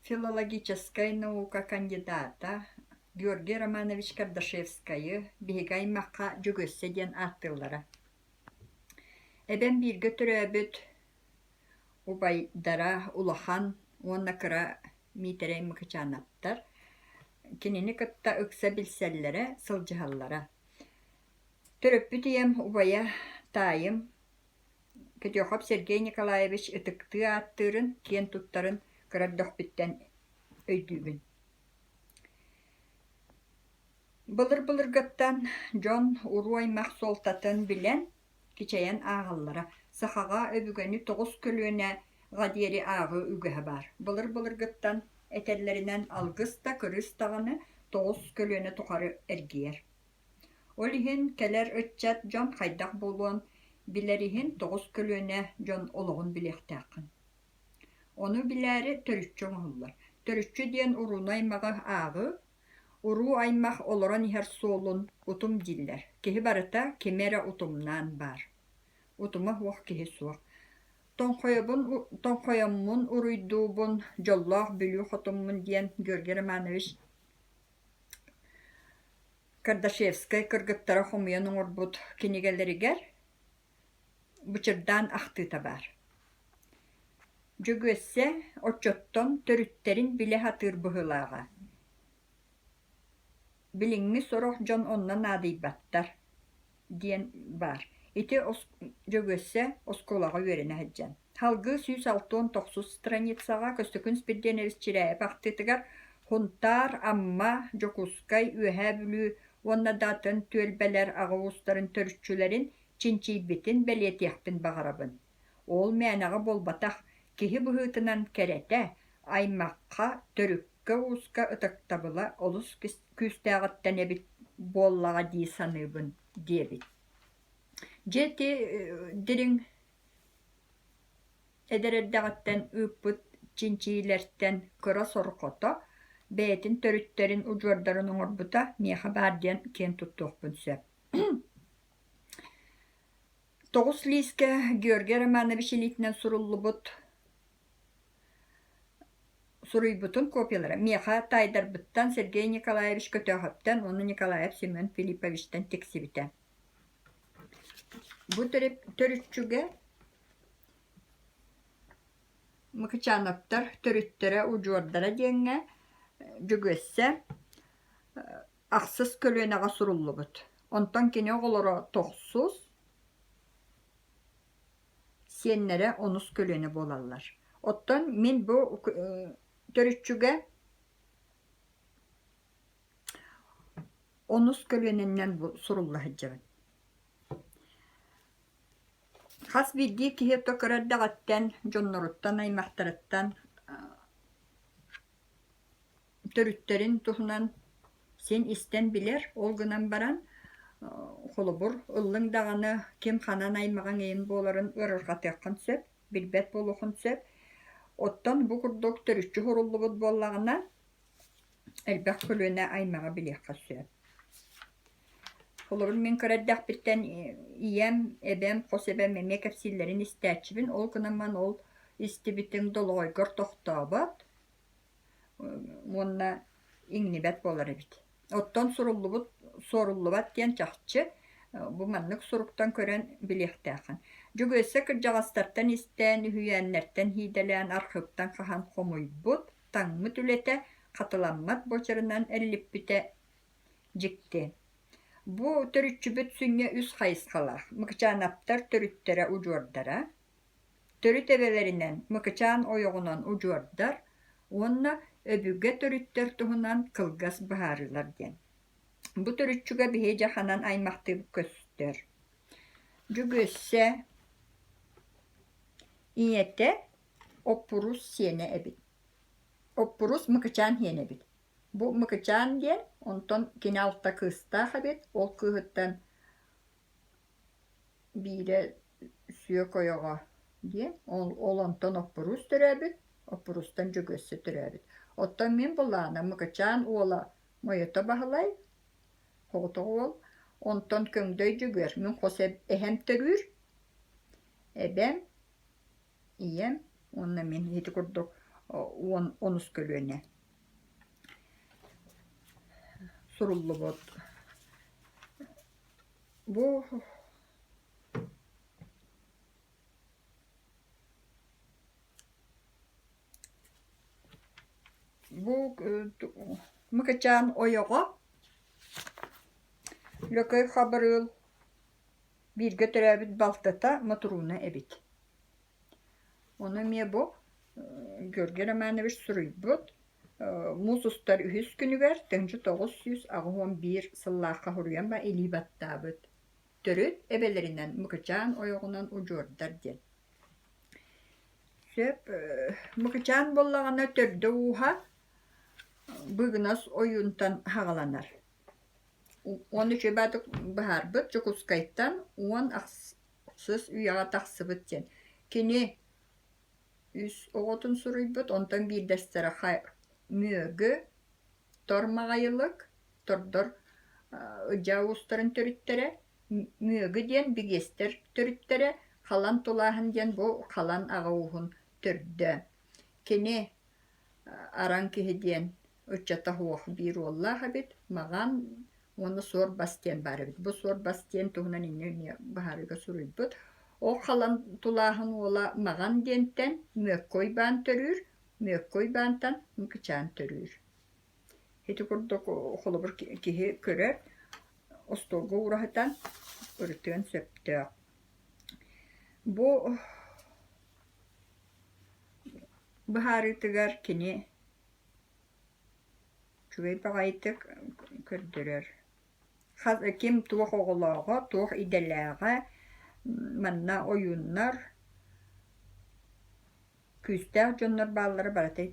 филологическая наука кандидата Георгий Романович Кардашевскайы бигай макка жүгөссө диэн аттыллара. Эбен бирге төрөбүт убайдара улахан уонна кыра митерей мыкычанаптар. Кинини кытта ыкса билселлere сылжыһаллара. Төрөппүт ием убая тайым Кетёхоп Сергей Николаевич ытыкты аттырын киен туттарын кырардохпиттен өйдүүбүн. Былыр-былыргыттан Джон уруаймах солтатын билен кичейен ағаллара. Сахага өбүгөнү 9 көлүөнө гадиери ағы үгөһө бар. Былыр-былыргыттан этерлеринен алгыста кырыстаганы 9 көлүөнө тухары эргиер. Олиһин келер ытчат Джон хайдах болуон билерихин 9 көлүөнө Джон ологун билехтаакын. Onu bilери төрүччү оңуллар. Төрүччү диен уруну аймагы ағы, уру аймак олорон ихер суолун утум диллер. Кихи барыта кемере утумнан бар. Утума хуак кихи суак. Тонхойоммун уруйдуубун жоллах бүлүү хотуммун диен Георгий Романович Кардашевскай кыргыттара хомуян оңорбут кинигелеригер бычырдан ахтыта бар. Жүгөссе отчоттон төрүттерин биле хатыр быһылаага. Билиңми сорох Джон оннан адыйбаттар диен бар. Ити жүгөссе осколага үйренэ хаджан. Халгы 169 страницага көстөкүн спирденевич чирээп ахтытыгар хунтар амма жокускай үөһэ бүлүү онна датын түөлбелер агуустарын төрүччүлерин чинчийбитин белиэтиэхпин багарабын. Ол мээнага болбатах киһи быһыытынан керете аймакка төрүккө ууска ытыктабыла олус күстээҕаттан эбит буоллаҕа дии саныыбын диэбит. Жети дириң эдерердэҕиттэн ыыппыт чинчиилэртэн кыра сорхото бээтин төрүттерин ужуордарын оҥорбута миэхэ баар диэн киэн туттуохпун сөп. 9 лииске Георгий Романович илитинен суруллубут суруйбутун копиялары. Миэхэ тайдарбыттан Сергей Николаевич көтөөхөптен, оны Николаев Семен Филипповичтен тексибитен. Бу төрүччүге Мыкычановтар төрүттере ужуордара диэҥҥэ жүгөссе ахсыс көлүөнэҕэ суруллубут. Онтон кини оҕолоро 9 сиэннере 10 көлүөнэ буолаллар. Оттон мен бу төрүччүге 10 көлүөнэннен суруллаһыджабын. Хас бидди киһи токырардагаттан дьонноруттан аймахтарыттан төрүттерин туһунан сен истен билер ол гынан баран холобур ыллың даганы ким ханан аймагаң эйин буоларын ырырга тыаккан сөп билбет болухун сөп оттон бу курдук төрүччү хоруллубут буоллагына элбэх көлүөнэ аймага билиэхха сөп. Холобур мен көрөрдөхпүттен ием эбем хосебем эме кепсиллерин истээчибин ол гынан ол истибитин долойгор тохтобот уонна иңнибет болар эбит. Оттон соруллубат диэн чахчы бу маннык суруктан көрөн билиэхтээхин. Жүгөссе кырдьаҕастартан истээн үһүйээннэртэн хииделээн архыптан хаһан хомуйбут таңмыт үлэтэ хатыламмат бочарынан эллиппите дьикти. Бу төрүччүбүт сүнňe үс хайыскалах. Мыкычаанаптар төрүттере ужуордара. Төрүт эбелеринен мыкычаан ойоҕунан ужуордар. Уонна өбүгге төрүттер туһунан кылгас баһаарылар диэн. Бу төрүччүгэ биһи жаханан аймактыып көстөр. Жүгөссе ийете оппурус сиэне эбит. Оппурус мыкычаан хиэн эбит. Бу мыкычаан диэн онтон кини алта кыыстаах эбит. Ол кыыһыттан биире сүйөк ойоҕо диэн. Ол онтон оппурус төрөбүт. Оппурустан жүгөссө төрөбүт. Оттон мен булаана мыкычаан уола мойото баһылай. Хотоол онтон көңдөй жүгөр. Мен хосеп эһем төрүр. Эбем ием онна мен хити курдук onus kölüne. Surullu bot. Bu mıkıçan oyoğa lököy habarıl bir götürəbit baltata motoruna ebit. Onu me bu görgeremene bir suruyubut. Musustar ühüs günüger, tınçı 911 sıllaqa huruyan ba elibattabıt. Törüt ebelerinden mıkıçan oyoğunan ucordar den. Söp mıkıçan bollağına törde uha bıgınas oyuntan hağalanar. Onu çöbadık baharbıt, çokuskayttan on aksız üyağa taksıbıt den. Kini üs oğutun suruybıt, ondan bir destere müögü, tormağayılık, tordur ıcağustarın törüttere, müögü den bigester törüttere, kalan tulahın den bu kalan ağauhun tördü. Kini aran kihi den öççata huoq bir ollaha bit, mağan onu sor bastiyen bari bit. Bu sor bastiyen tuğunan inni baharıga suruybıt. O kalan tulahın ola mağan denten mökkoy ban törür, mökkoy bantan mıkıçan törür. Heti kurduk holubur kihi körer, ostolga uğrahıtan ürütüön söptü. Bu baharıtıgar kini çüvey bağaytık kördürür. Kim tuğ oğulağa, tuğ idelağa, manna oyunlar, küstağ jonlar bağları baratay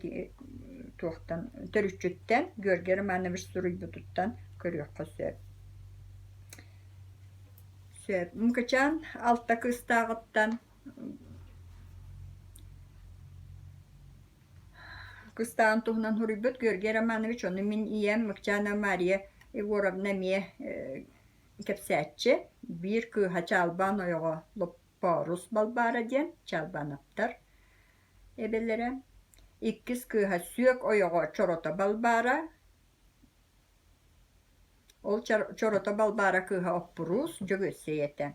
tuğtan, törüçütten, görgerim anna bir suruybututtan körüyokka söp. Söp, mıkıçan altta kıstağıttan, kıstağın tuğunan huruybut, görgerim anna bir onu min iyem mıkıçana Mariya Egorabna miye kepsatçı bir kıha çalban oyoğa lopparus balbara den çalban aptar. Ebellere ikkiz kıha sök oyoğa çorota balbara. Ol çorota balbara kıha oppurus jögösseyete.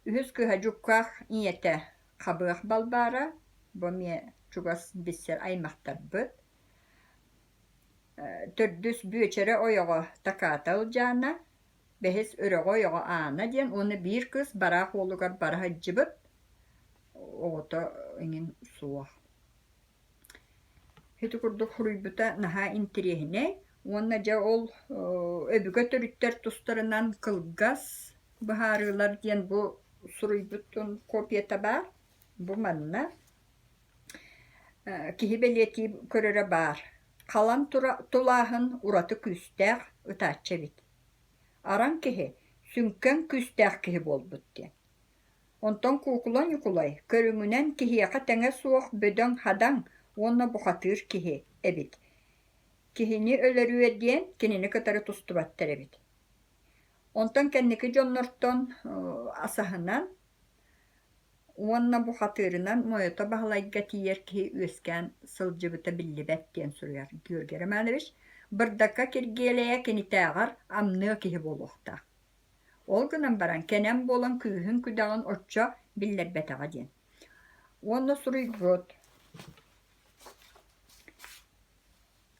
Ühüz kıha cukkah iyete kabıh balbara. Bu miye çugas bisser aymaqtar bıt. Tördüs büyçere oyoğa takatal cana. Behes öre oyoğa ana diyen onu bir kız baraq olugar baraha cıbıt. Oğuta inin suğa. Heti kurduk huruybuta naha intirihine. Ona ja ol öbüge törütter tustarınan kılgas baharılar diyen bu suruybutun kopyata bar. Bu manna. Kihi beleti körere bar. Kalan tulahın uratı küstağ ıtaçça bit. Aran kihi sünken küstağ kihi bolbut den. Ondan kukulan yukulay. Körümünen kihiyaqa tenge soğuk böden hadan. Onna buhatır kihi ebit. Kihini ölerüye diyen kinini katarı tustubattır ebit. Ondan kendiki jonnorton asahınan onna buhatırınan moyota bahalayga tiyer kihi üsken sılcıbıta billibet diyen suruyar. Görgerem alıviş. Bir dakika kirgeleye kini tağar amnığı kihi boluqta. Olgunan baran kenem bolan kühün küdağın otça billebbet ağa diyen. Onna suruybut.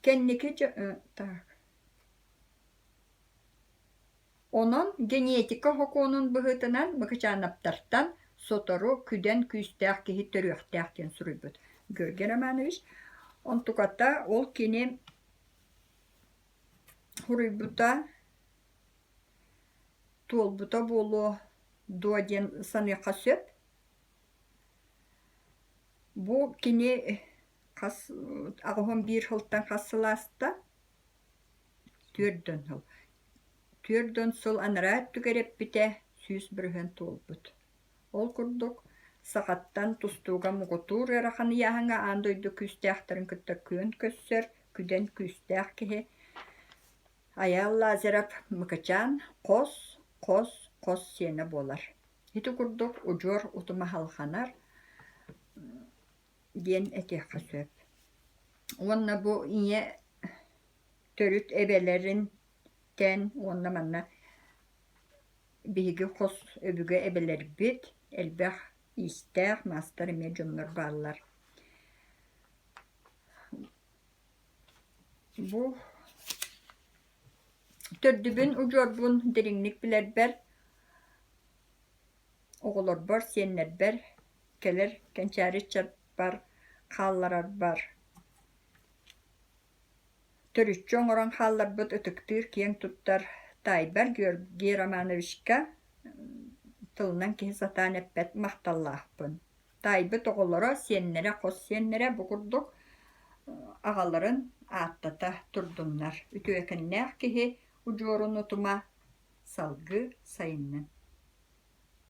Kendiki onun genetika hokunun bıhıtınan mıkıçanaptartan sotoru küden küstağ kihi törüyaqtağ diyen suruybut. Görgerem alıviş. On tukata ol kini huruybuta tuolbuta bolu duaden sanıqa söp. Bu kini ağıhın bir hıltan kasılasta tördön hıl. Tördön sıl anırat tügerep bite süs bürühün tuolbut. Ol kurduk sağattan tustuğga mugutur yaraxanı yahanga andoydu küstağtırın kıtta kön kössör, küden küstağ kihi. Ayalla zerap mıkıçan kos sene bolar. Hiti kurduk ucur utuma halxanar diyen eteğe söp. Onna bu iye törüt ebelerin ten onna manna bihigi kos öbüge ebeler bit elbэх isteğ mastar ime cunlar barlar. Bu tördübün ucorbun derinlik bilerber oğulor bar senler ber keler kençari çat bar kallar bar. Törüççü oran hallar bıt ötüktür kiyen tuttar Tayber Geromanovичка tılından ki satan eppet mahtallahpın. Taybet oğullara senlere kos senlere bugurduk ağaların attata turdunlar. Ütü ekenler ki ucorun utuma salgı sayının.